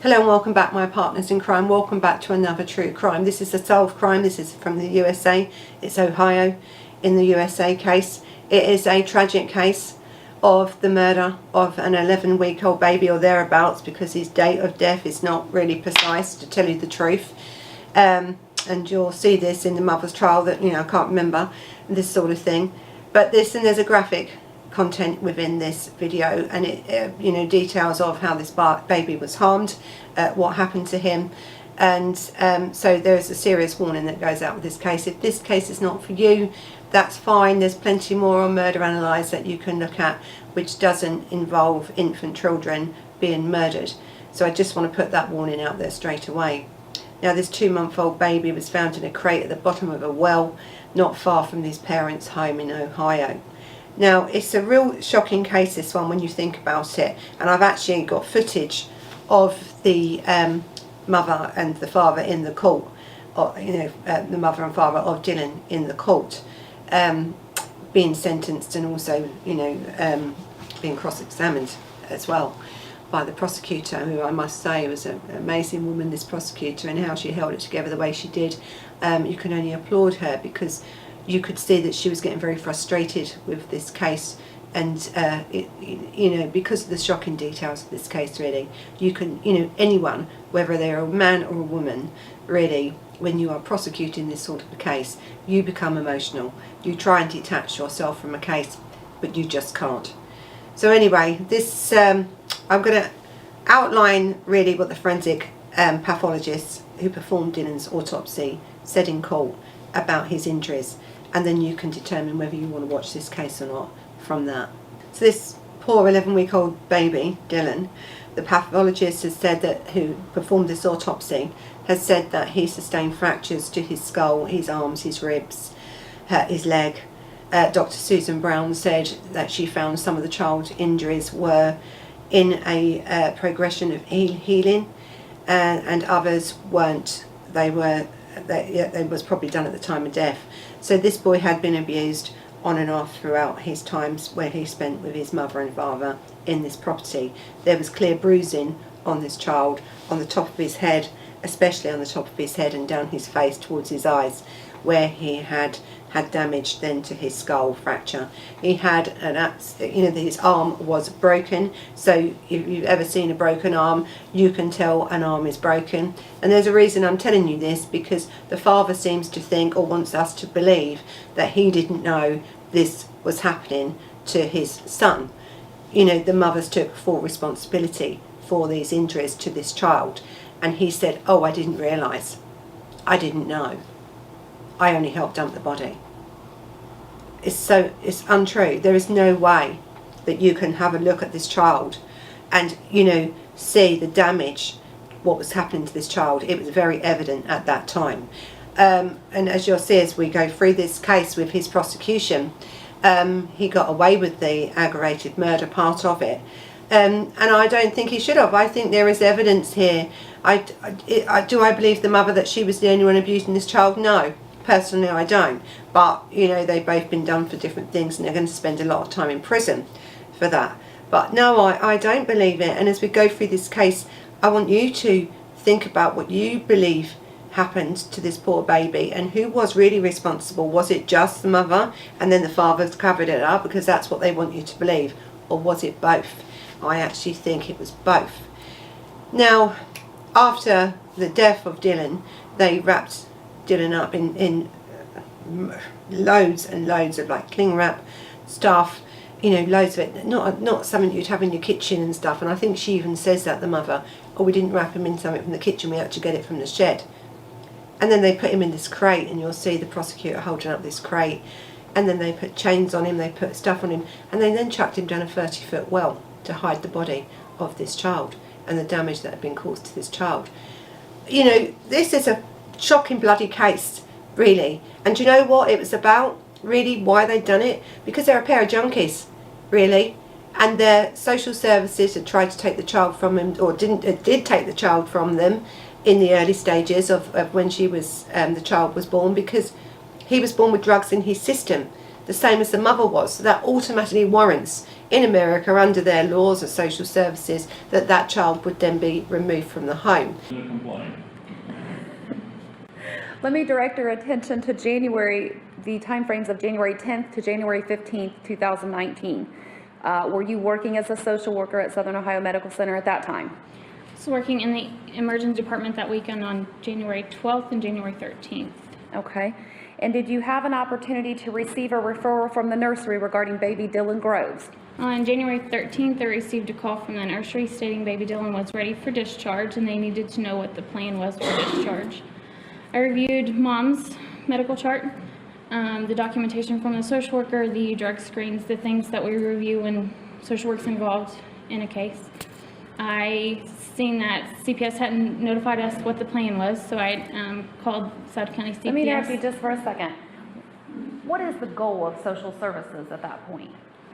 Hello and welcome back, my partners in crime. Welcome back to another true crime. This is a solved crime. This is from the USA. It's Ohio in the USA case. It is a tragic case of the murder of an 11-week-old baby or thereabouts, because his date of death is not really precise, to tell you the truth. And you'll see this in the mother's trial that, I can't remember this sort of thing. But there's a graphic content within this video, and it details of how this baby was harmed, what happened to him, and so there's a serious warning that goes out with this case. If this case is not for you, that's fine. There's plenty more on Murder Analysed that you can look at, which doesn't involve infant children being murdered. So I just want to put that warning out there straight away. Now, this 2-month-old baby was found in a crate at the bottom of a well not far from his parents' home in Ohio. Now, it's a real shocking case, this one, when you think about it, and I've actually got footage of the mother and the father in the court, or, the mother and father of Dylan in the court, being sentenced, and also, being cross-examined as well by the prosecutor, who I must say was an amazing woman, this prosecutor, and how she held it together the way she did. You can only applaud her, because you could see that she was getting very frustrated with this case, and because of the shocking details of this case, really, you can, anyone, whether they're a man or a woman, really, when you are prosecuting this sort of a case, you become emotional. You try and detach yourself from a case, but you just can't. So anyway, this I'm going to outline really what the forensic pathologist who performed Dylan's autopsy said in court about his injuries, and then you can determine whether you want to watch this case or not from that. So this poor 11-week-old baby, Dylan, the pathologist has said that, who performed this autopsy, has said that he sustained fractures to his skull, his arms, his ribs, his leg. Dr. Susan Brown said that she found some of the child's injuries were in a progression of healing, and others weren't. They was probably done at the time of death. So this boy had been abused on and off throughout his times where he spent with his mother and father in this property. There was clear bruising on this child, on the top of his head, especially on the top of his head, and down his face towards his eyes, where he had damage then to his skull fracture. He had his arm was broken. So if you've ever seen a broken arm, you can tell an arm is broken. And there's a reason I'm telling you this, because the father seems to think, or wants us to believe, that he didn't know this was happening to his son. The mothers took full responsibility for these injuries to this child, and he said, "Oh, I didn't realise. I didn't know. I only helped dump the body." It's untrue. There is no way that you can have a look at this child and see the damage, what was happening to this child. It was very evident at that time, and as you'll see as we go through this case with his prosecution, he got away with the aggravated murder part of it, and I don't think he should have. I think there is evidence here. Do I believe the mother that she was the only one abusing this child? No. Personally, I don't. But, they've both been done for different things, and they're going to spend a lot of time in prison for that. But no, I don't believe it. And as we go through this case, I want you to think about what you believe happened to this poor baby, and who was really responsible. Was it just the mother, and then the father's covered it up because that's what they want you to believe? Or was it both? I actually think it was both. Now, after the death of Dylan, they wrapped Dylan up in loads and loads of cling wrap stuff, loads of it, not something you'd have in your kitchen and stuff. And I think she even says that, the mother, "Oh, we didn't wrap him in something from the kitchen, we had to get it from the shed." And then they put him in this crate, and you'll see the prosecutor holding up this crate, and then they put chains on him, they put stuff on him, and they then chucked him down a 30-foot well to hide the body of this child and the damage that had been caused to this child. This is a shocking bloody case, really. And do you know what it was about, really, why they'd done it? Because they're a pair of junkies, really, and their social services had tried to take the child from him, or did take the child from them in the early stages of when the child was born, because he was born with drugs in his system. the same as the mother was. So that automatically warrants, in America, under their laws of social services, that that child would then be removed from the home. Let me direct your attention to the timeframes of January 10th to January 15th, 2019. Were you working as a social worker at Southern Ohio Medical Center at that time? I was working in the emergency department that weekend on January 12th and January 13th. Okay. And did you have an opportunity to receive a referral from the nursery regarding baby Dylan Groves? On January 13th, I received a call from the nursery stating baby Dylan was ready for discharge and they needed to know what the plan was for discharge. I reviewed mom's medical chart, the documentation from the social worker, the drug screens, the things that we review when social work's involved in a case. I seen that CPS hadn't notified us what the plan was, so I called South County CPS. Let me interrupt you just for a second. What is the goal of social services at that point?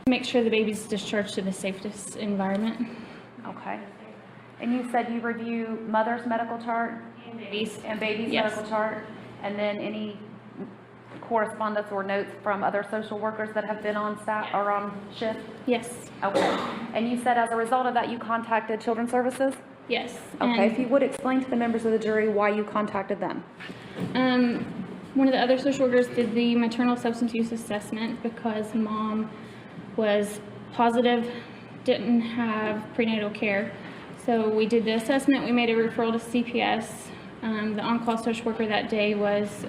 Make sure the baby's discharged to the safest environment. Okay. And you said you review mother's medical chart? And baby's Yes. medical chart, and then any correspondence or notes from other social workers that have been on staff or on shift? Yes. Okay. And you said as a result of that you contacted Children's Services? Yes. Okay. If you would explain to the members of the jury why you contacted them. One of the other social workers did the maternal substance use assessment because mom was positive, didn't have prenatal care. So we did the assessment, we made a referral to CPS. The on-call social worker that day was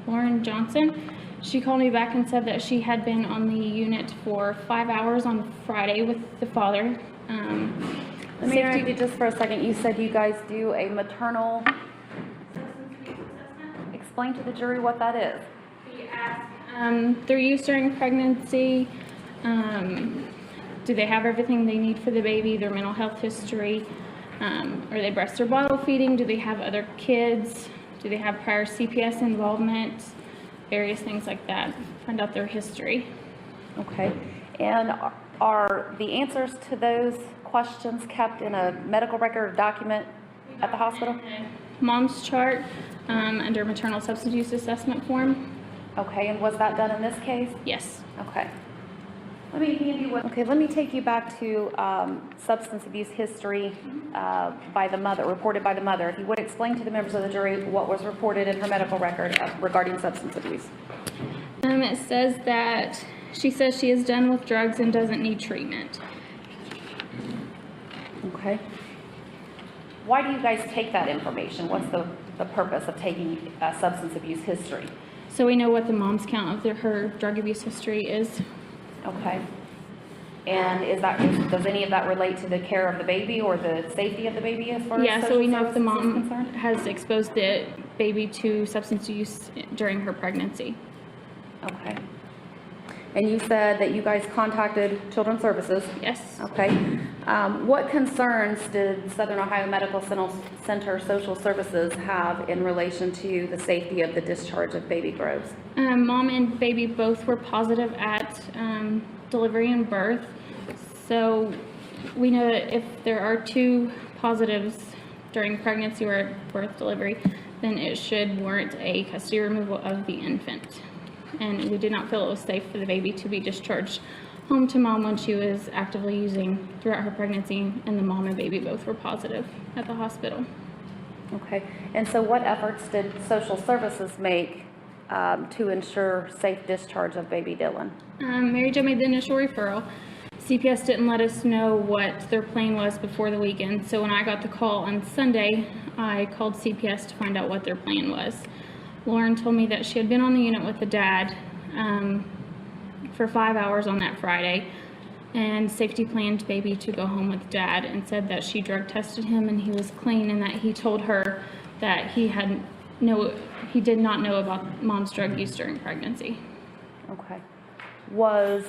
Lauren Johnson. She called me back and said that she had been on the unit for 5 hours on Friday with the father. Let me interrupt you just for a second. You said you guys do a maternal. Explain to the jury what that is. We ask their use during pregnancy. Do they have everything they need for the baby? Their mental health history. Are they breast or bottle feeding? Do they have other kids? Do they have prior CPS involvement? Various things like that. Find out their history. Okay. And are the answers to those questions kept in a medical record or document at the hospital? Mom's chart under maternal substance use assessment form. Okay. And was that done in this case? Yes. Okay. Let me take you back to substance abuse history by the mother, reported by the mother. If you would explain to the members of the jury what was reported in her medical record regarding substance abuse. It says that she says she is done with drugs and doesn't need treatment. Okay. Why do you guys take that information? What's the purpose of taking substance abuse history? So we know what the mom's count of her drug abuse history is. Okay. And does any of that relate to the care of the baby or the safety of the baby as far as so we know if the services is mom concerned? has exposed the baby to substance use during her pregnancy. Okay. And you said that you guys contacted Children's Services. Yes. Okay. What concerns did Southern Ohio Medical Center Social Services have in relation to the safety of the discharge of baby Groves? Mom and baby both were positive at delivery and birth. So we know that if there are two positives during pregnancy or at birth delivery, then it should warrant a custody removal of the infant. And we did not feel it was safe for the baby to be discharged home to mom when she was actively using throughout her pregnancy, and the mom and baby both were positive at the hospital. Okay. And so what efforts did Social Services make to ensure safe discharge of baby Dylan? Mary Jo made the initial referral. CPS didn't let us know what their plan was before the weekend, so when I got the call on Sunday, I called CPS to find out what their plan was. Lauren told me that she had been on the unit with the dad for 5 hours on that Friday, and safety planned baby to go home with dad, and said that she drug tested him and he was clean, and that he told her that he did not know about mom's drug use during pregnancy. Okay. Was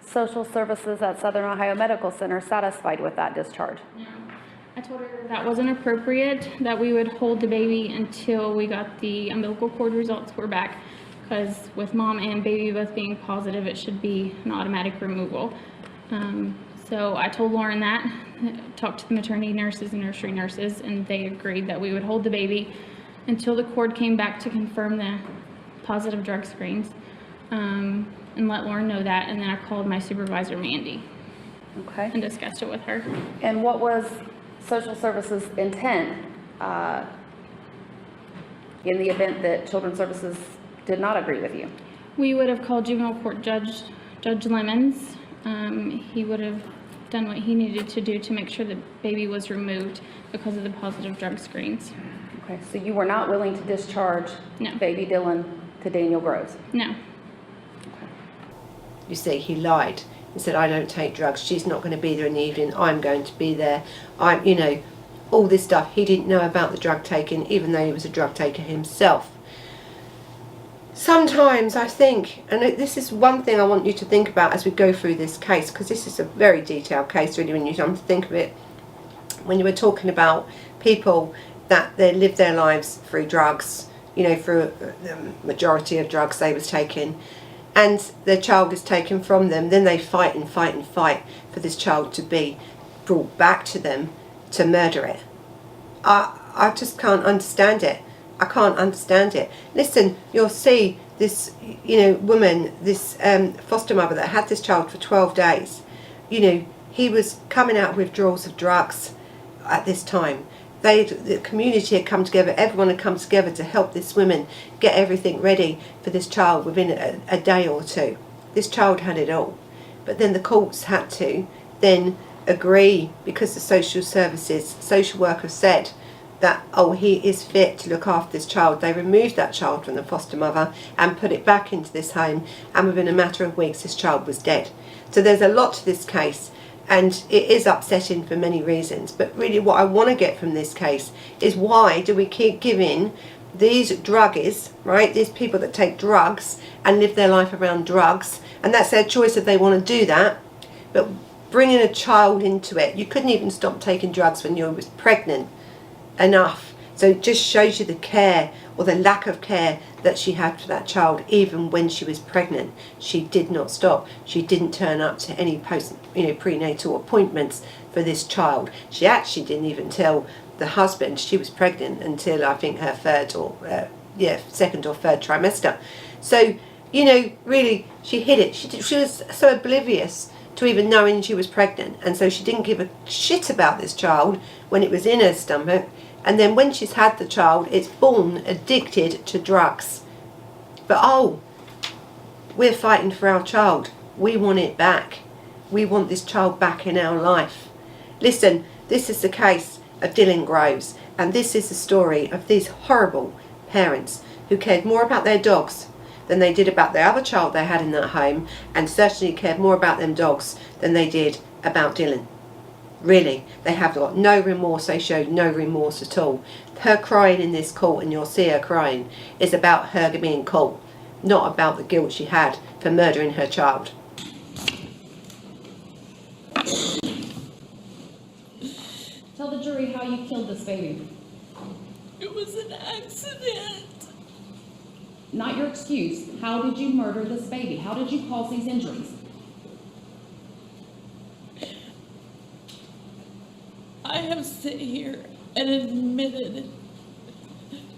Social Services at Southern Ohio Medical Center satisfied with that discharge? No. I told her that wasn't appropriate, that we would hold the baby until we got the umbilical cord results were back, because with mom and baby both being positive, it should be an automatic removal. So I told Lauren that, talked to the maternity nurses and nursery nurses, and they agreed that we would hold the baby until the cord came back to confirm the positive drug screens. and let Lauren know that, and then I called my supervisor, Mandy, Okay. and discussed it with her. And what was social services intent in the event that children's services did not agree with you? We would have called juvenile court Judge Lemons. He would have done what he needed to do to make sure the baby was removed because of the positive drug screens. Okay, so you were not willing to discharge No. baby Dylan to Daniel Groves? No. You see, he lied. He said, I don't take drugs. She's not going to be there in the evening. I'm going to be there. All this stuff. He didn't know about the drug taking, even though he was a drug taker himself. Sometimes I think, and this is one thing I want you to think about as we go through this case, because this is a very detailed case really when you come to think of it. When you were talking about people that they live their lives through drugs, through the majority of drugs they was taking, and their child is taken from them, then they fight and fight and fight for this child to be brought back to them to murder it. I just can't understand it. I can't understand it. Listen, you'll see this, woman, this foster mother that had this child for 12 days. He was coming out of withdrawals of drugs at this time. The community had come together, everyone had come together to help this woman get everything ready for this child within a day or two. This child had it all. But then the courts had to then agree, because the social worker said that, he is fit to look after this child. They removed that child from the foster mother and put it back into this home, and within a matter of weeks this child was dead. So there's a lot to this case, and it is upsetting for many reasons. But really what I want to get from this case is, why do we keep giving these druggies, right, these people that take drugs and live their life around drugs, and that's their choice if they want to do that, but bringing a child into it? You couldn't even stop taking drugs when you were pregnant enough. So it just shows you the care, or the lack of care, that she had for that child. Even when she was pregnant, she did not stop. She didn't turn up to any prenatal appointments for this child. She actually didn't even tell the husband she was pregnant until I think her second or third trimester. So really she hid it. She was so oblivious to even knowing she was pregnant, and so she didn't give a shit about this child when it was in her stomach. And then when she's had the child, it's born addicted to drugs. But we're fighting for our child. We want it back. We want this child back in our life. Listen, this is the case of Dylan Groves, and this is the story of these horrible parents who cared more about their dogs than they did about the other child they had in that home, and certainly cared more about them dogs than they did about Dylan. Really, they have got no remorse. They showed no remorse at all. Her crying in this court, and you'll see her crying, is about her being caught, not about the guilt she had for murdering her child. Tell the jury how you killed this baby. It was an accident. Not your excuse. How did you murder this baby? How did you cause these injuries? I have sit here and admitted.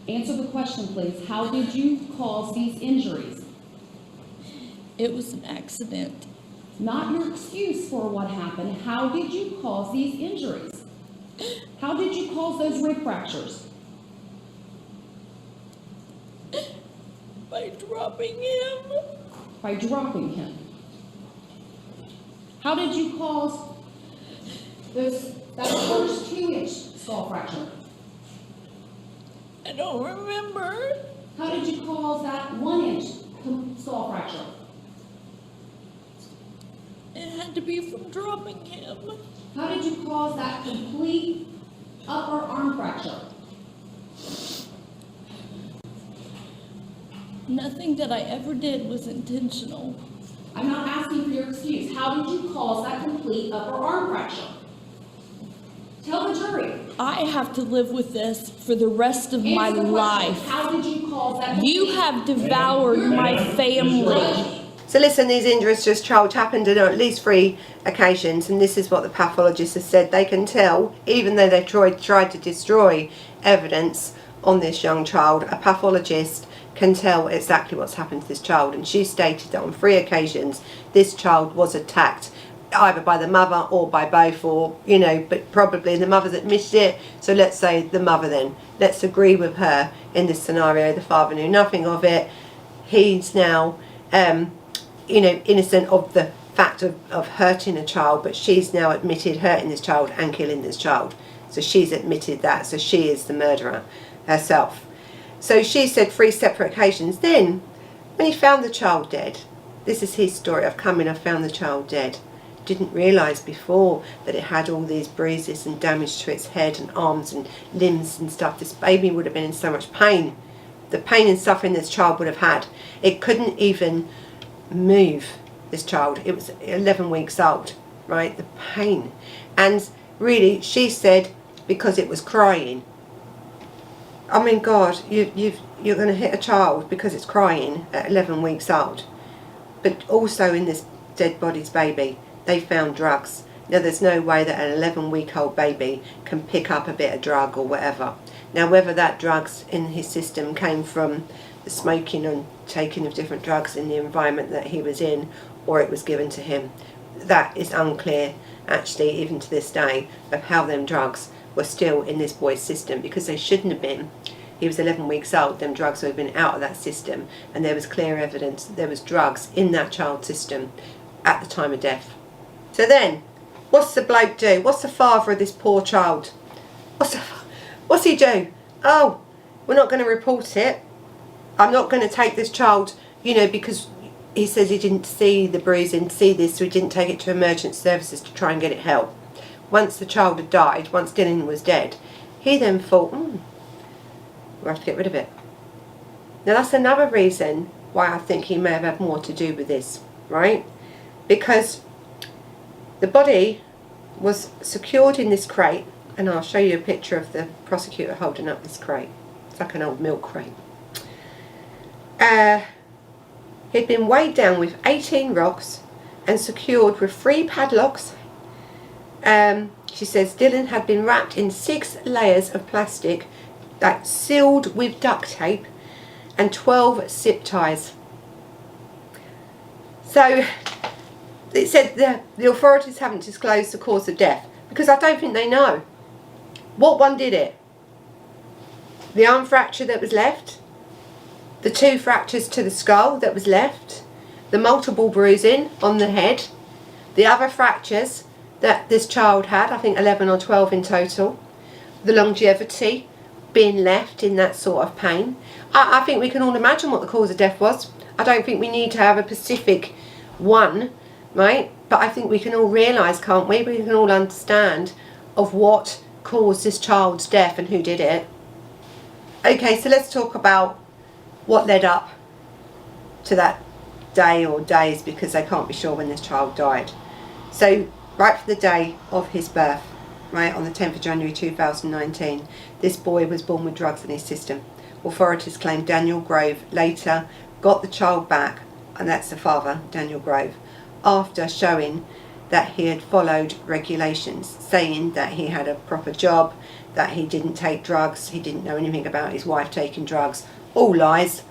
Answer the question, please. How did you cause these injuries? It was an accident. Not your excuse for what happened. How did you cause these injuries? How did you cause those rib fractures? By dropping him. By dropping him. How did you cause that first 2-inch skull fracture? I don't remember. How did you cause that 1-inch skull fracture? It had to be from dropping him. How did you cause that complete upper arm fracture? Nothing that I ever did was intentional. I'm not asking for your excuse. How did you cause that complete upper arm fracture? Tell the jury. I have to live with this for the rest of my Answer the question. life. How did you cause that You complete- have devoured my family. So listen, these injuries to this child happened on at least 3 occasions, and this is what the pathologist has said. They can tell, even though they tried to destroy evidence on this young child, a pathologist can tell exactly what's happened to this child, and she stated that on 3 occasions this child was attacked either by the mother or by both, or but probably the mother's admitted it, so let's say the mother then. Let's agree with her in this scenario. The father knew nothing of it. He's now innocent of the fact of hurting a child, but she's now admitted hurting this child and killing this child. So she's admitted that, so she is the murderer herself. So she said 3 separate occasions. Then when he found the child dead, this is his story. I've come in, I found the child dead. Didn't realise before that it had all these bruises and damage to its head and arms and limbs and stuff. This baby would have been in so much pain. The pain and suffering this child would have had. It couldn't even move, this child. It was 11 weeks old, right? The pain. And really, she said, because it was crying. I mean, God, you're going to hit a child because it's crying at 11 weeks old. But also in this dead body's baby, they found drugs. Now, there's no way that an 11-week-old baby can pick up a bit of drug or whatever. Now, whether that drugs in his system came from the smoking and taking of different drugs in the environment that he was in, or it was given to him, that is unclear, actually, even to this day, of how them drugs were still in this boy's system, because they shouldn't have been. He was 11 weeks old, them drugs would have been out of that system, and there was clear evidence that there was drugs in that child's system at the time of death. So then, what's the bloke do? What's the father of this poor child? What's he do? Oh, we're not going to report it. I'm not going to take this child, because he says he didn't see the bruising, see this, so he didn't take it to emergency services to try and get it help. Once the child had died, once Dylan was dead, he then thought, we'll have to get rid of it. Now that's another reason why I think he may have had more to do with this, right? Because the body was secured in this crate, and I'll show you a picture of the prosecutor holding up this crate. It's like an old milk crate. He'd been weighed down with 18 rocks and secured with 3 padlocks. She says Dylan had been wrapped in 6 layers of plastic, like sealed with duct tape, and 12 zip ties. So it said the authorities haven't disclosed the cause of death, because I don't think they know. What one did it? The arm fracture that was left? The 2 fractures to the skull that was left? The multiple bruising on the head? The other fractures that this child had, I think 11 or 12 in total? The longevity being left in that sort of pain? I think we can all imagine what the cause of death was. I don't think we need to have a specific one, right? But I think we can all realise, can't we? We can all understand of what caused this child's death and who did it. Okay, so let's talk about what led up to that day or days, because they can't be sure when this child died. So right from the day of his birth, right, on the 10th of January 2019, this boy was born with drugs in his system. Authorities claim Daniel Grove later got the child back, and that's the father, Daniel Grove, after showing that he had followed regulations, saying that he had a proper job, that he didn't take drugs, he didn't know anything about his wife taking drugs. All lies,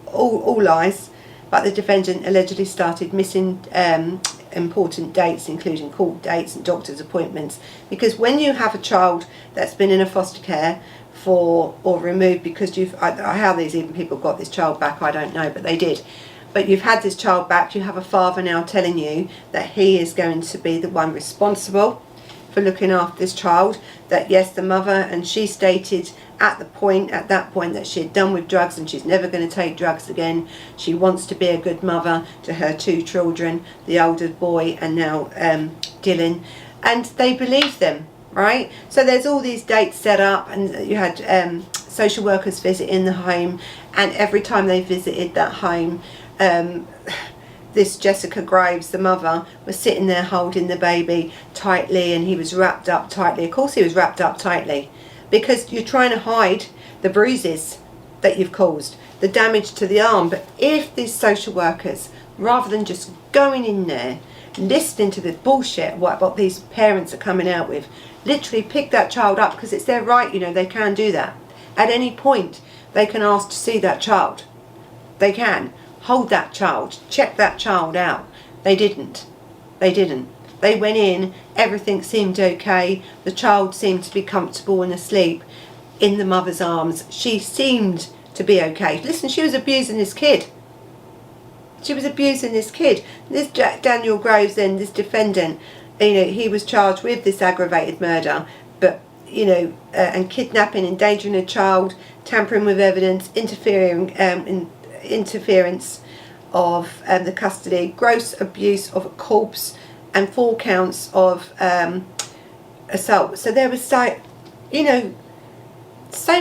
all lies. But the defendant allegedly started missing important dates, including court dates and doctor's appointments, because when you have a child that's been in a foster care or removed because how these even people got this child back, I don't know, but they did. But you've had this child back, you have a father now telling you that he is going to be the one responsible for looking after this child, that yes, the mother, and she stated at that point that she had done with drugs and she's never going to take drugs again. She wants to be a good mother to her 2 children, the older boy and now Dylan, and they believed them, right? So there's all these dates set up, and you had social workers visiting the home, and every time they visited that home, this Jessica Graves, the mother, was sitting there holding the baby tightly, and he was wrapped up tightly. Of course he was wrapped up tightly, because you're trying to hide the bruises that you've caused, the damage to the arm. But if these social workers, rather than just going in there, listening to the bullshit what these parents are coming out with, literally pick that child up, because it's their right, they can do that. At any point they can ask to see that child. They can hold that child, check that child out. They didn't. They went in, everything seemed okay. The child seemed to be comfortable and asleep in the mother's arms. She seemed to be okay. Listen, she was abusing this kid. This Daniel Groves, then, this defendant, he was charged with this aggravated murder, but, and kidnapping, endangering a child, tampering with evidence, interference of the custody, gross abuse of a corpse, and 4 counts of assault. So there was so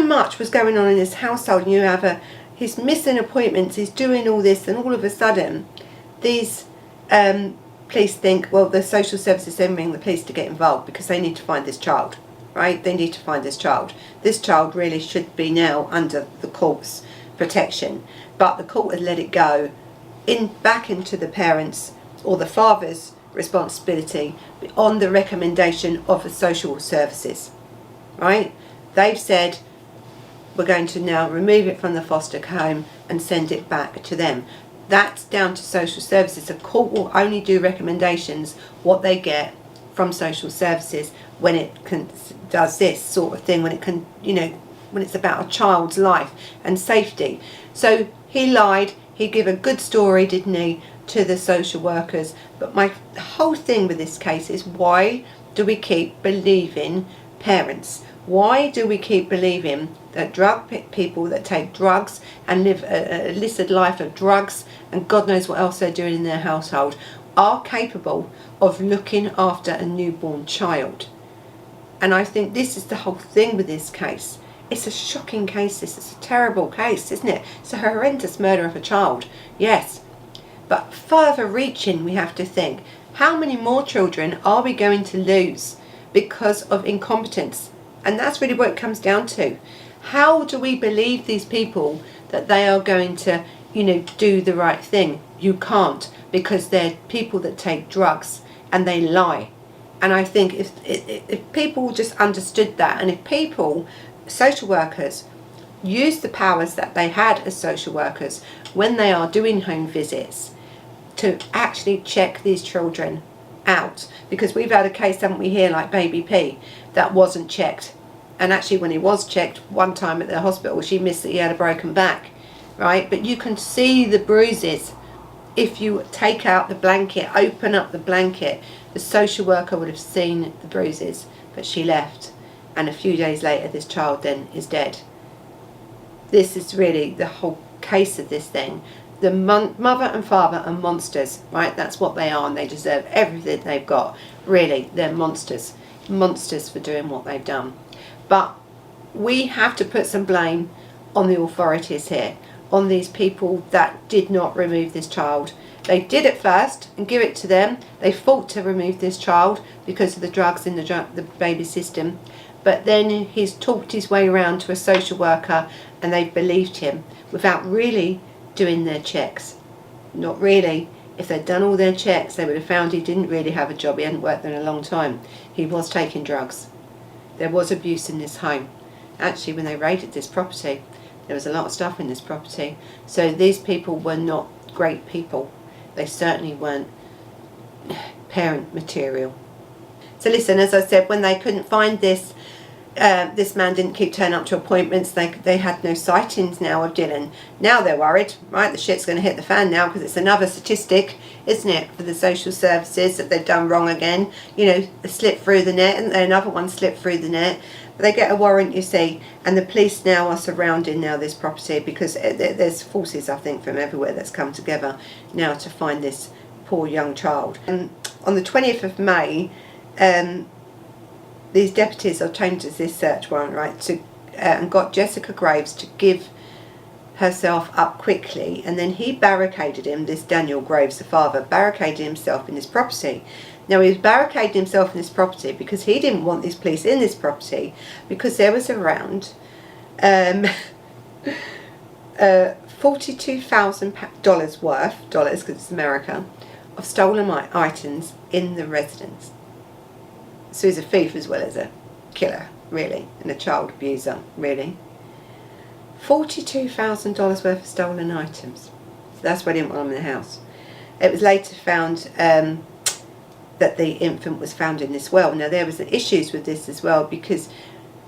much was going on in this household. And he's missing appointments, he's doing all this, and all of a sudden these police think, well, the social services then bring the police to get involved because they need to find this child, right? They need to find this child. This child really should be now under the court's protection, but the court had let it go back into the parents' or the father's responsibility on the recommendation of the social services, right? They've said, we're going to now remove it from the foster home and send it back to them. That's down to social services. The court will only do recommendations what they get from social services when it does this sort of thing, when it can, when it's about a child's life and safety. So he lied. He gave a good story, didn't he, to the social workers. But my whole thing with this case is, why do we keep believing parents? Why do we keep believing that drug people that take drugs and live a illicit life of drugs and God knows what else they're doing in their household are capable of looking after a newborn child? And I think this is the whole thing with this case. It's a shocking case. This is a terrible case, isn't it? It's a horrendous murder of a child, yes. But further reaching, we have to think, how many more children are we going to lose because of incompetence? And that's really what it comes down to. How do we believe these people that they are going to, do the right thing? You can't, because they're people that take drugs and they lie. And I think if people just understood that, and if people, social workers, use the powers that they had as social workers when they are doing home visits to actually check these children out, because we've had a case, haven't we, here, like baby P, that wasn't checked. And actually when he was checked one time at the hospital, she missed that he had a broken back, right? But you can see the bruises. If you take out the blanket, open up the blanket, the social worker would have seen the bruises, but she left. And a few days later this child then is dead. This is really the whole case of this thing. The mother and father are monsters, right? That's what they are, and they deserve everything they've got. Really, they're monsters for doing what they've done. But we have to put some blame on the authorities here, on these people that did not remove this child. They did it first and give it to them. They fought to remove this child because of the drugs in the baby system. But then he's talked his way around to a social worker and they've believed him without really doing their checks. Not really. If they'd done all their checks, they would have found he didn't really have a job. He hadn't worked there in a long time. He was taking drugs. There was abuse in this home. Actually, when they raided this property, there was a lot of stuff in this property. So these people were not great people. They certainly weren't parent material. So listen, as I said, when they couldn't find this, this man didn't keep turning up to appointments. They had no sightings now of Dylan. Now they're worried, right? The shit's going to hit the fan now, because it's another statistic, isn't it, for the social services that they've done wrong again. They slipped through the net, and another one slipped through the net. But they get a warrant, you see, and the police now are surrounding now this property, because there's forces, I think, from everywhere that's come together now to find this poor young child. And on the 20th of May, these deputies obtained this search warrant, right, and got Jessica Graves to give herself up quickly, and then he barricaded him, this Daniel Graves, the father, barricaded himself in his property. Now, he was barricading himself in this property because he didn't want these police in this property, because there was around $42,000 worth, because it's America, of stolen items in the residence. So he's a thief as well as a killer, really, and a child abuser, really. $42,000 worth of stolen items. That's why they didn't want them in the house. It was later found that the infant was found in this well. Now there was issues with this as well, because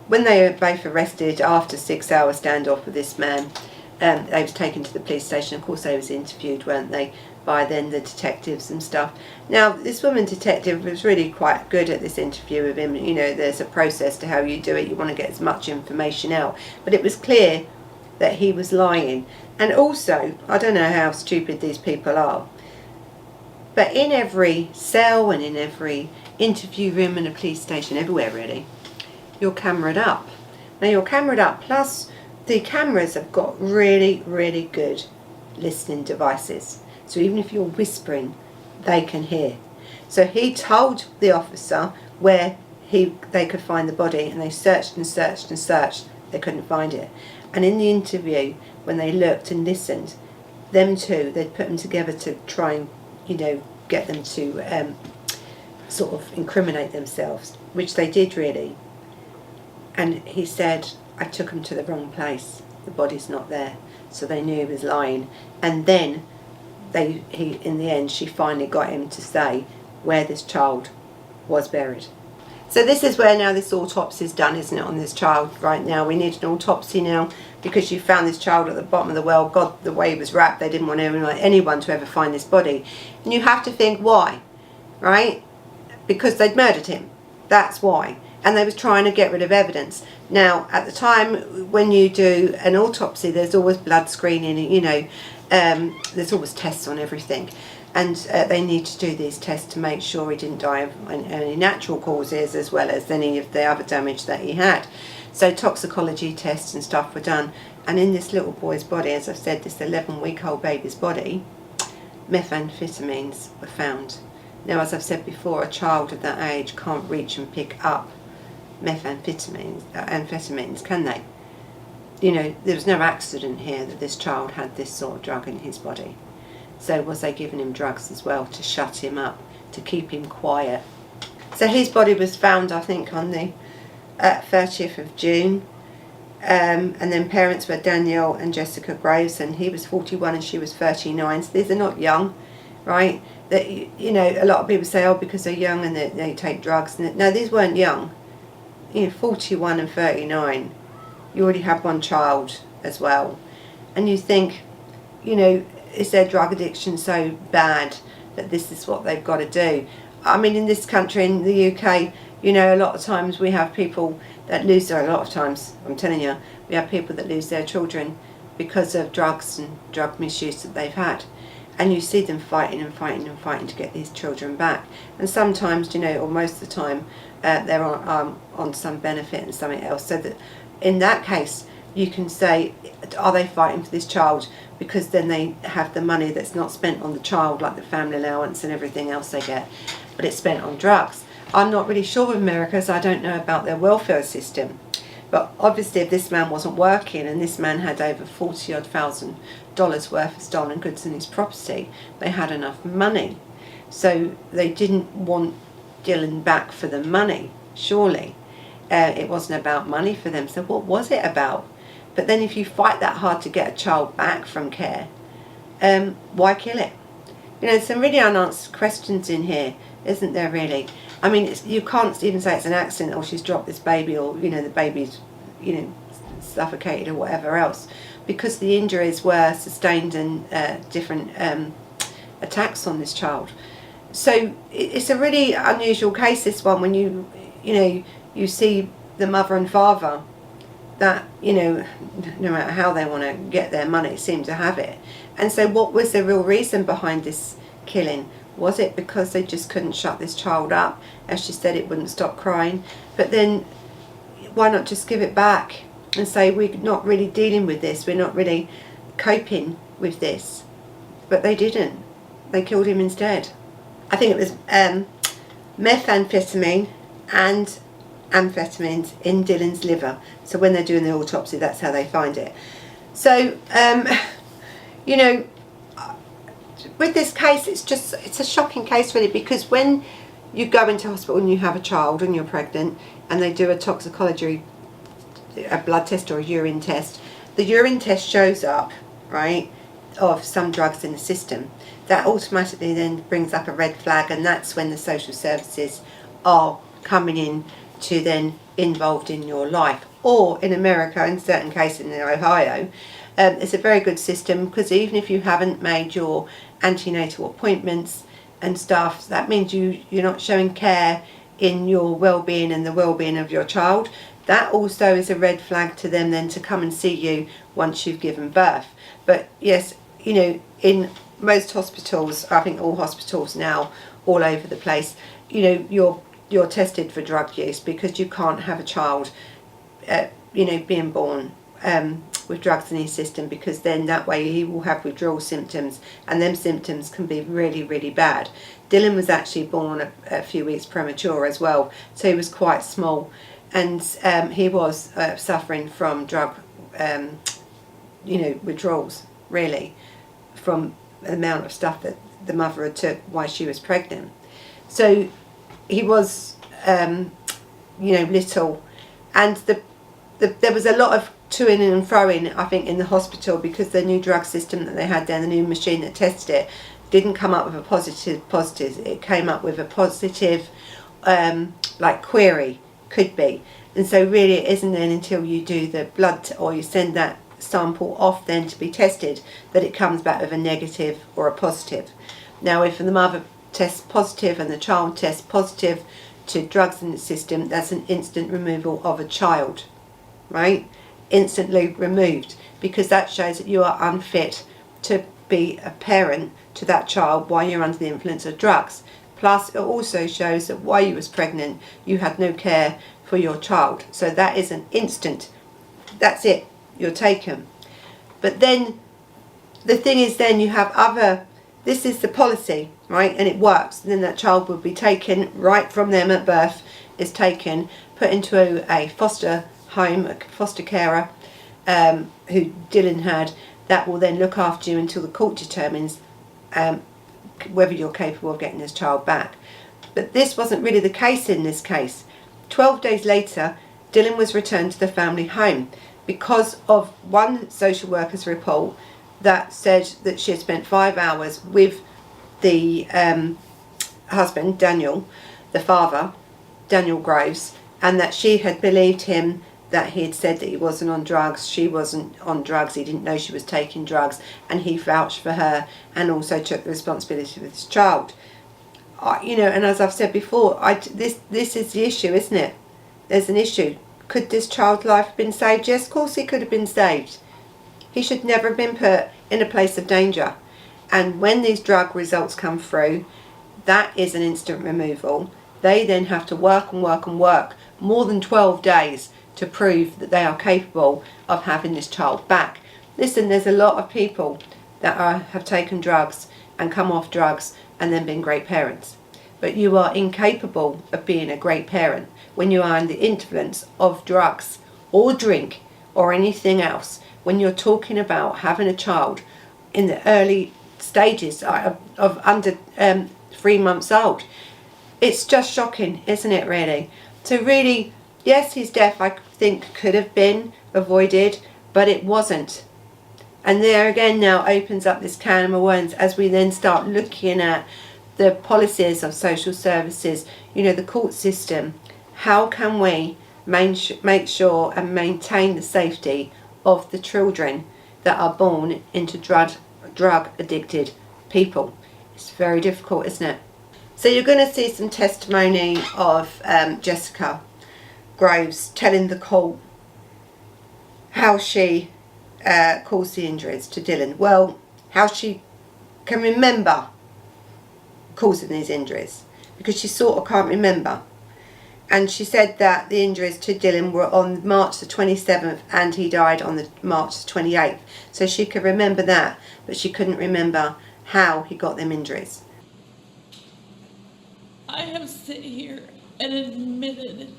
when they were both arrested after 6 hour standoff with this man, they was taken to the police station. Of course they was interviewed, weren't they, by then the detectives and stuff. Now this woman detective was really quite good at this interview with him. You know, there's a process to how you do it. You want to get as much information out, but it was clear that he was lying. And also, I don't know how stupid these people are, but in every cell and in every interview room in a police station, everywhere really, you're cameraed up. Now you're cameraed up, plus the cameras have got really, really good listening devices. So even if you're whispering, they can hear. So he told the officer where they could find the body, and they searched and searched and searched. They couldn't find it. And in the interview, when they looked and listened, them two, they'd put them together to try and, you know, get them to sort of incriminate themselves, which they did really. And he said, I took him to the wrong place. The body's not there. So they knew he was lying. And then in the end, she finally got him to say where this child was buried. So this is where now this autopsy is done, isn't it, on this child right now. We need an autopsy now because you found this child at the bottom of the well. God, the way it was wrapped, they didn't want anyone to ever find this body. And you have to think why, right? Because they'd murdered him. That's why. And they was trying to get rid of evidence. Now, at the time when you do an autopsy, there's always blood screening, you know, there's always tests on everything. And they need to do these tests to make sure he didn't die of any natural causes as well as any of the other damage that he had. So toxicology tests and stuff were done. And in this little boy's body, as I've said, this 11-week-old baby's body, methamphetamines were found. Now, as I've said before, a child of that age can't reach and pick up amphetamines, can they? You know, there was no accident here that this child had this sort of drug in his body. So was they giving him drugs as well to shut him up, to keep him quiet? So his body was found, I think, on the 30th of June. And then parents were Danielle and Jessica Graves, and he was 41 and she was 39. So these are not young, right? That, you know, a lot of people say, oh, because they're young and they take drugs. No, these weren't young. You know, 41 and 39. You already have one child as well. And you think, you know, is their drug addiction so bad that this is what they've got to do? I mean, in this country, in the UK, you know, a lot of times we have people that lose their, I'm telling you, we have people that lose their children because of drugs and drug misuse that they've had. And you see them fighting and fighting and fighting to get these children back. And sometimes, you know, or most of the time, they're on some benefit and something else. So that in that case, you can say, are they fighting for this child because then they have the money that's not spent on the child, like the family allowance and everything else they get, but it's spent on drugs. I'm not really sure with America, so I don't know about their welfare system. But obviously if this man wasn't working and this man had over $40,000 worth of stolen goods in his property, they had enough money. So they didn't want Dylan back for the money, surely. It wasn't about money for them, so what was it about? But then if you fight that hard to get a child back from care, why kill it? You know, some really unanswered questions in here, isn't there really? I mean, you can't even say it's an accident or she's dropped this baby or, you know, the baby's, you know, suffocated or whatever else, because the injuries were sustained in different attacks on this child. So it's a really unusual case, this one, when you know, you see the mother and father that, you know, no matter how they want to get their money, seem to have it. And so what was the real reason behind this killing? Was it because they just couldn't shut this child up? As she said, it wouldn't stop crying. But then why not just give it back and say, we're not really dealing with this, we're not really coping with this? But they didn't. They killed him instead. I think it was methamphetamine and amphetamines in Dylan's liver. So when they're doing the autopsy, that's how they find it. So, you know, with this case, it's a shocking case really, because when you go into hospital and you have a child and you're pregnant and they do a toxicology, a blood test or a urine test, the urine test shows up, right, of some drugs in the system, that automatically then brings up a red flag, and that's when the social services are coming in to then involved in your life. Or in America, in certain cases in Ohio, it's a very good system, because even if you haven't made your antenatal appointments and stuff, that means you're not showing care in your well-being and the well-being of your child. That also is a red flag to them then to come and see you once you've given birth. But yes, you know, in most hospitals, I think all hospitals now, all over the place, you know, you're tested for drug use, because you can't have a child, you know, being born with drugs in his system, because then that way he will have withdrawal symptoms, and them symptoms can be really, really bad. Dylan was actually born a few weeks premature as well, so he was quite small, and he was suffering from drug, you know, withdrawals, really, from the amount of stuff that the mother had took while she was pregnant. So he was, you know, little, and there was a lot of to-ing and fro-ing, I think, in the hospital, because the new drug system that they had there, the new machine that tested it, didn't come up with a positive. It came up with a positive, like, query, could be. And so really it isn't then until you do the blood, or you send that sample off then to be tested, that it comes back with a negative or a positive. Now, if the mother tests positive and the child tests positive to drugs in the system, that's an instant removal of a child, right? Instantly removed, because that shows that you are unfit to be a parent to that child while you're under the influence of drugs. Plus, it also shows that while you was pregnant, you had no care for your child. So that is an instant, that's it, you're taken. But then the thing is, then you have other, this is the policy, right, and it works. And then that child will be taken right from them at birth, is taken, put into a foster home, a foster carer, who Dylan had, that will then look after you until the court determines whether you're capable of getting this child back. But this wasn't really the case in this case. 12 days later, Dylan was returned to the family home because of one social worker's report that said that she had spent 5 hours with the husband, Daniel, the father, Daniel Groves, and that she had believed him, that he had said that he wasn't on drugs, she wasn't on drugs, he didn't know she was taking drugs, and he vouched for her and also took the responsibility for this child. You know, and as I've said before, this is the issue, isn't it? There's an issue. Could this child's life have been saved? Yes, of course he could have been saved. He should never have been put in a place of danger. And when these drug results come through, that is an instant removal. They then have to work and work and work more than 12 days to prove that they are capable of having this child back. Listen, there's a lot of people that have taken drugs and come off drugs and then been great parents. But you are incapable of being a great parent when you are under the influence of drugs or drink or anything else. When you're talking about having a child in the early stages of under 3 months old, it's just shocking, isn't it, really? So really, yes, his death, I think, could have been avoided, but it wasn't. And there again now opens up this can of worms as we then start looking at the policies of social services, you know, the court system. How can we make sure and maintain the safety of the children that are born into drug addicted people? It's very difficult, isn't it? So you're going to see some testimony of Jessica Groves telling the court how she caused the injuries to Dylan. Well, how she can remember causing these injuries, because she sort of can't remember. And she said that the injuries to Dylan were on March the 27th and he died on the March the 28th. So she could remember that, but she couldn't remember how he got them injuries. I have sit here and admitted.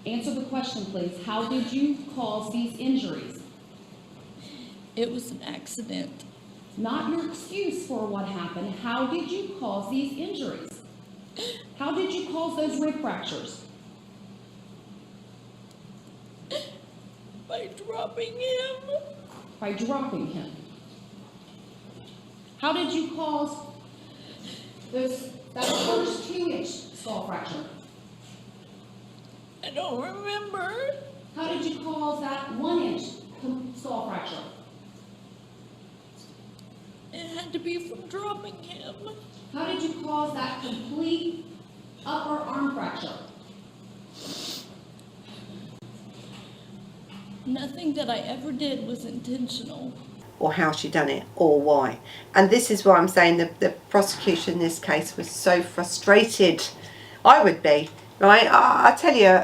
Answer the question, please. How did you cause these injuries? It was an accident. Not your excuse for what happened. How did you cause these injuries? How did you cause those rib fractures? By dropping him. By dropping him. How did you cause that first 2-inch skull fracture? I don't remember. How did you cause that 1-inch skull fracture? It had to be from dropping him. How did you cause that complete upper arm fracture? Nothing that I ever did was intentional. Or how she done it, or why. And this is why I'm saying the prosecution in this case was so frustrated. I would be, right? I tell you,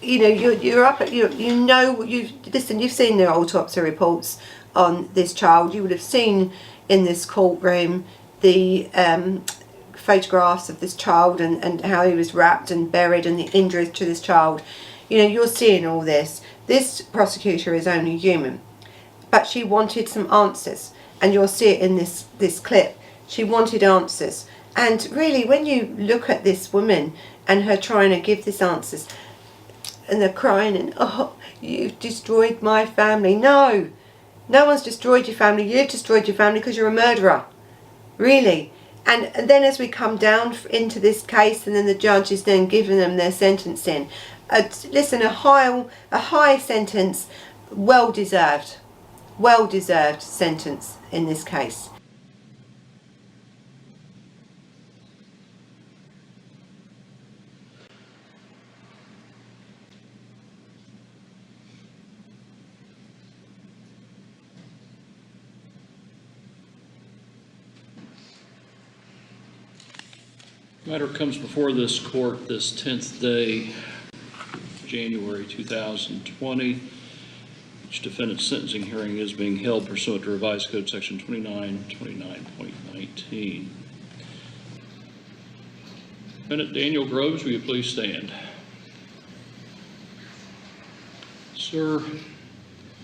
you know, you're up at, you know, listen, you've seen the autopsy reports on this child. You would have seen in this courtroom the photographs of this child and how he was wrapped and buried and the injuries to this child. You know, you're seeing all this. This prosecutor is only human, but she wanted some answers, and you'll see it in this clip. She wanted answers, and really, when you look at this woman and her trying to give these answers, and they're crying and, oh, you've destroyed my family. No, no one's destroyed your family. You've destroyed your family because you're a murderer, really. And then as we come down into this case, and then the judge is then giving them their sentencing. Listen, a high sentence, well deserved sentence in this case. Matter comes before this court this 10th day, January 2020. Each defendant's sentencing hearing is being held pursuant to Revised Code Section 2929.19. Defendant Daniel Groves, will you please stand? Sir,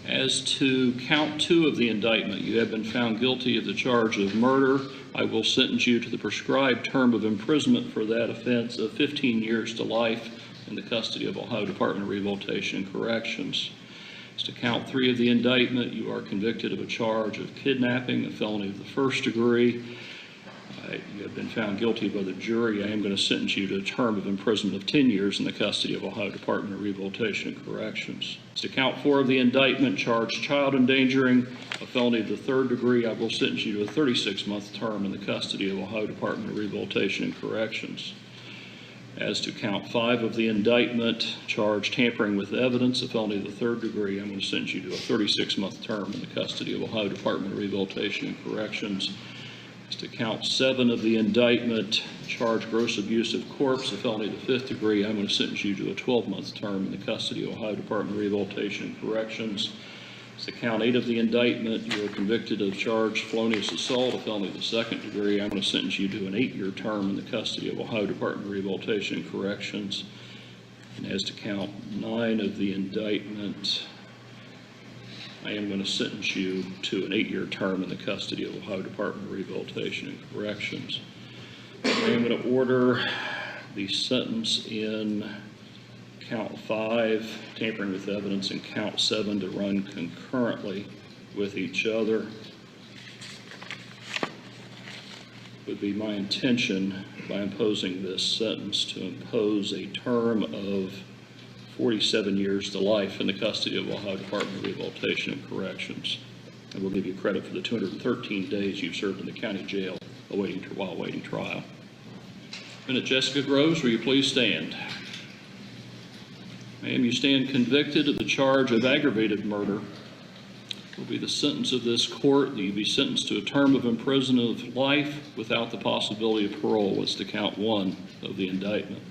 as to count 2 of the indictment, you have been found guilty of the charge of murder. I will sentence you to the prescribed term of imprisonment for that offense of 15 years to life in the custody of Ohio Department of Rehabilitation and Corrections. As to count 3 of the indictment, you are convicted of a charge of kidnapping, a felony of the 1st degree. You have been found guilty by the jury. I am going to sentence you to a term of imprisonment of 10 years in the custody of Ohio Department of Rehabilitation and Corrections. As to count 4 of the indictment, charged child endangering, a felony of the 3rd degree, I will sentence you to a 36-month term in the custody of Ohio Department of Rehabilitation and Corrections. As to count 5 of the indictment, charged tampering with evidence, a felony of the 3rd degree, I'm going to sentence you to a 36-month term in the custody of Ohio Department of Rehabilitation and Corrections. As to count 7 of the indictment, charged gross abuse of corpse, a felony of the 5th degree, I'm going to sentence you to a 12-month term in the custody of Ohio Department of Rehabilitation and Corrections. As to count 8 of the indictment, you are convicted of charged felonious assault, a felony of the 2nd degree. I'm going to sentence you to an 8-year term in the custody of Ohio Department of Rehabilitation and Corrections. And as to count 9 of the indictment, I am going to sentence you to an 8-year term in the custody of Ohio Department of Rehabilitation and Corrections. I am going to order the sentence in count 5, tampering with evidence, and count 7 to run concurrently with each other. It would be my intention, by imposing this sentence, to impose a term of 47 years to life in the custody of Ohio Department of Rehabilitation and Corrections. And we'll give you credit for the 213 days you've served in the county jail while awaiting trial. Defendant Jessica Groves, will you please stand? Ma'am, you stand convicted of the charge of aggravated murder. It will be the sentence of this court that you be sentenced to a term of imprisonment of life without the possibility of parole as to count 1 of the indictment.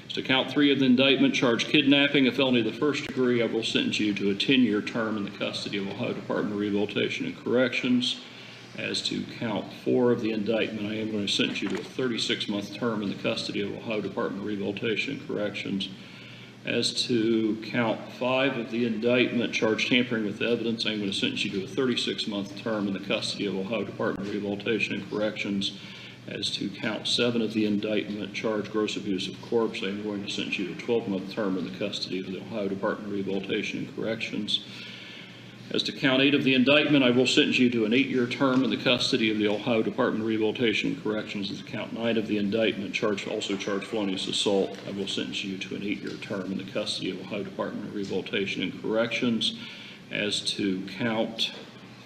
As to count 3 of the indictment, charged kidnapping, a felony of the 1st degree, I will sentence you to a 10-year term in the custody of Ohio Department of Rehabilitation and Corrections. As to count 4 of the indictment, I am going to sentence you to a 36-month term in the custody of Ohio Department of Rehabilitation and Corrections. As to count 5 of the indictment, charged tampering with evidence, I'm going to sentence you to a 36-month term in the custody of Ohio Department of Rehabilitation and Corrections. As to count 7 of the indictment, charge gross abuse of corpse, I am going to sentence you to a 12-month term in the custody of the Ohio Department of Rehabilitation and Corrections. As to count 8 of the indictment, I will sentence you to an 8-year term in the custody of the Ohio Department of Rehabilitation and Corrections. As to count 9 of the indictment, also charge felonious assault, I will sentence you to an 8-year term in the custody of Ohio Department of Rehabilitation and Corrections. As to count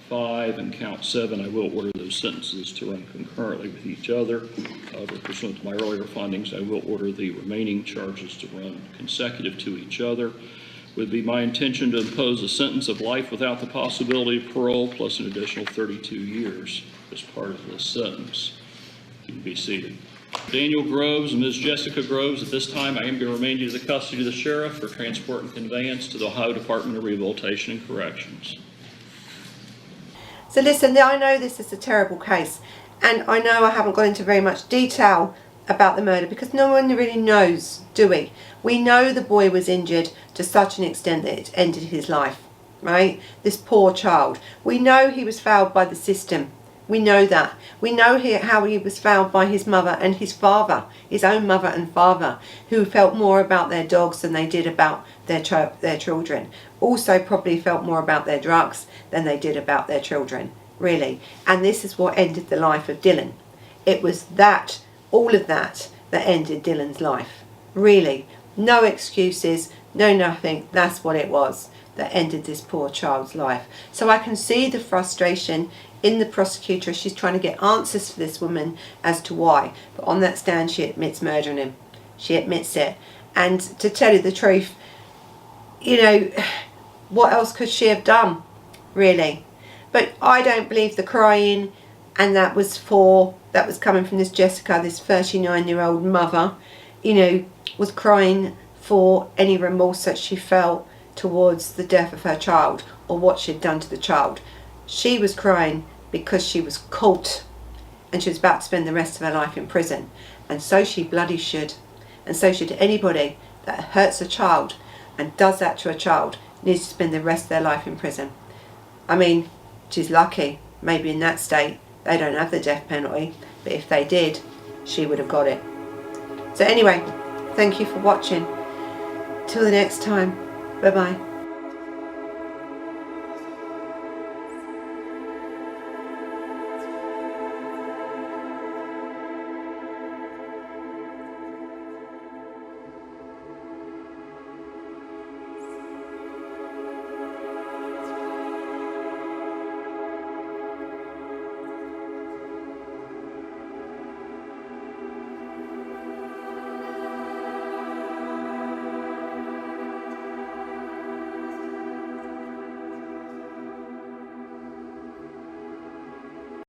5 and count 7, I will order those sentences to run concurrently with each other. However, pursuant to my earlier findings, I will order the remaining charges to run consecutive to each other. It would be my intention to impose a sentence of life without the possibility of parole plus an additional 32 years as part of this sentence. You can be seated. Daniel Groves and Ms. Jessica Groves, at this time I am going to remain you to the custody of the sheriff for transport and conveyance to the Ohio Department of Rehabilitation and Corrections. So listen, I know this is a terrible case, and I know I haven't gone into very much detail about the murder because no one really knows, do we? We know the boy was injured to such an extent that it ended his life, right? This poor child. We know he was failed by the system. We know that. We know how he was failed by his mother and his father, his own mother and father, who felt more about their dogs than they did about their children. Also probably felt more about their drugs than they did about their children, really. And this is what ended the life of Dylan. It was that, all of that ended Dylan's life, really. No excuses, no nothing. That's what it was that ended this poor child's life. So I can see the frustration in the prosecutor. She's trying to get answers for this woman as to why. But on that stand, she admits murdering him. She admits it. And to tell you the truth, you know, what else could she have done, really? But I don't believe the crying, and that was coming from this Jessica, this 39-year-old mother, you know, was crying for any remorse that she felt towards the death of her child or what she'd done to the child. She was crying because she was caught and she was about to spend the rest of her life in prison. And so she bloody should. And so should anybody that hurts a child and does that to a child needs to spend the rest of their life in prison. I mean, she's lucky. Maybe in that state they don't have the death penalty, but if they did, she would have got it. So anyway, thank you for watching. Till the next time, bye bye.